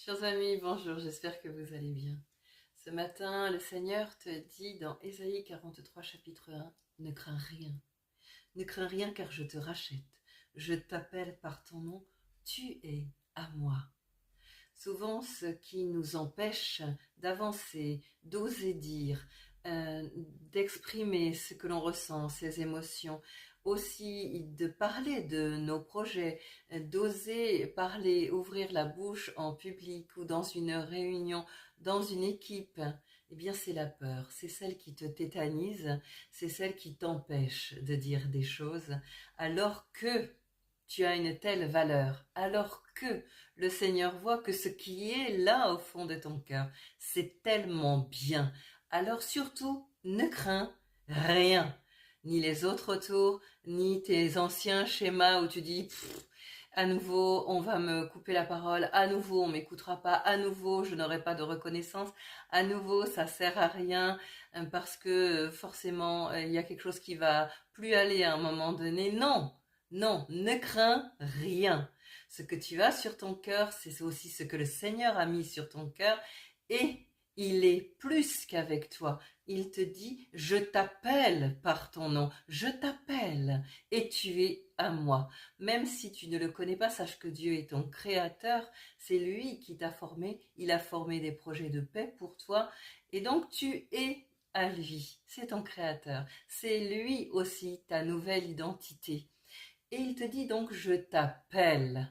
Chers amis, bonjour, j'espère que vous allez bien. Ce matin, le Seigneur te dit dans Ésaïe 43, chapitre 1, ne crains rien. Ne crains rien car je te rachète. Je t'appelle par ton nom, tu es à moi. Souvent, ce qui nous empêche d'avancer, d'oser dire, d'exprimer ce que l'on ressent, ses émotions, aussi de parler de nos projets, d'oser parler, ouvrir la bouche en public ou dans une réunion, dans une équipe, eh bien c'est la peur, c'est celle qui te tétanise, c'est celle qui t'empêche de dire des choses, alors que tu as une telle valeur, alors que le Seigneur voit que ce qui est là au fond de ton cœur, c'est tellement bien. Alors surtout, ne crains rien, ni les autres autour, ni tes anciens schémas où tu dis à nouveau on va me couper la parole, à nouveau on m'écoutera pas, à nouveau je n'aurai pas de reconnaissance, à nouveau ça sert à rien parce que forcément il y a quelque chose qui va plus aller à un moment donné. Non, non, ne crains rien. Ce que tu as sur ton cœur, c'est aussi ce que le Seigneur a mis sur ton cœur et il est plus qu'avec toi. Il te dit, je t'appelle par ton nom, je t'appelle et tu es à moi. Même si tu ne le connais pas, sache que Dieu est ton créateur, c'est lui qui t'a formé, il a formé des projets de paix pour toi et donc tu es à lui, c'est ton créateur, c'est lui aussi ta nouvelle identité. Et il te dit donc, je t'appelle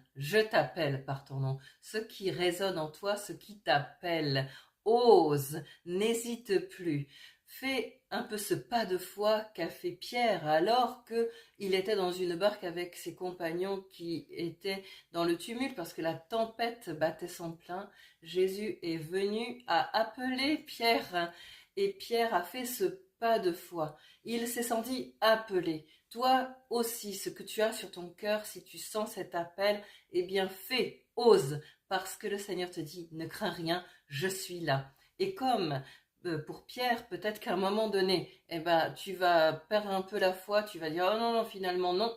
par ton nom. Ce qui résonne en toi, ce qui t'appelle, ose, n'hésite plus. Fais un peu ce pas de foi qu'a fait Pierre alors qu'il était dans une barque avec ses compagnons qui étaient dans le tumulte parce que la tempête battait son plein. Jésus est venu à appeler Pierre et Pierre a fait ce pas de foi. Il s'est senti appelé. Toi aussi, ce que tu as sur ton cœur, si tu sens cet appel, eh bien fais, ose, parce que le Seigneur te dit, ne crains rien, je suis là. Et comme pour Pierre, peut-être qu'à un moment donné, eh ben, tu vas perdre un peu la foi, tu vas dire, oh non, non, finalement, non.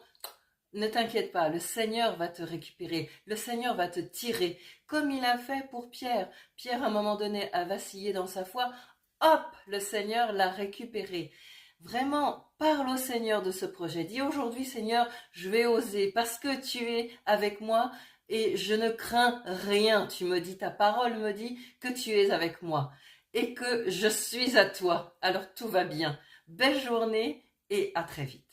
Ne t'inquiète pas, le Seigneur va te récupérer, le Seigneur va te tirer, comme il a fait pour Pierre. Pierre, à un moment donné, a vacillé dans sa foi, hop, le Seigneur l'a récupéré. Vraiment, parle au Seigneur de ce projet. Dis aujourd'hui, Seigneur, je vais oser parce que tu es avec moi et je ne crains rien. Tu me dis, ta parole me dit que tu es avec moi et que je suis à toi. Alors tout va bien. Belle journée et à très vite.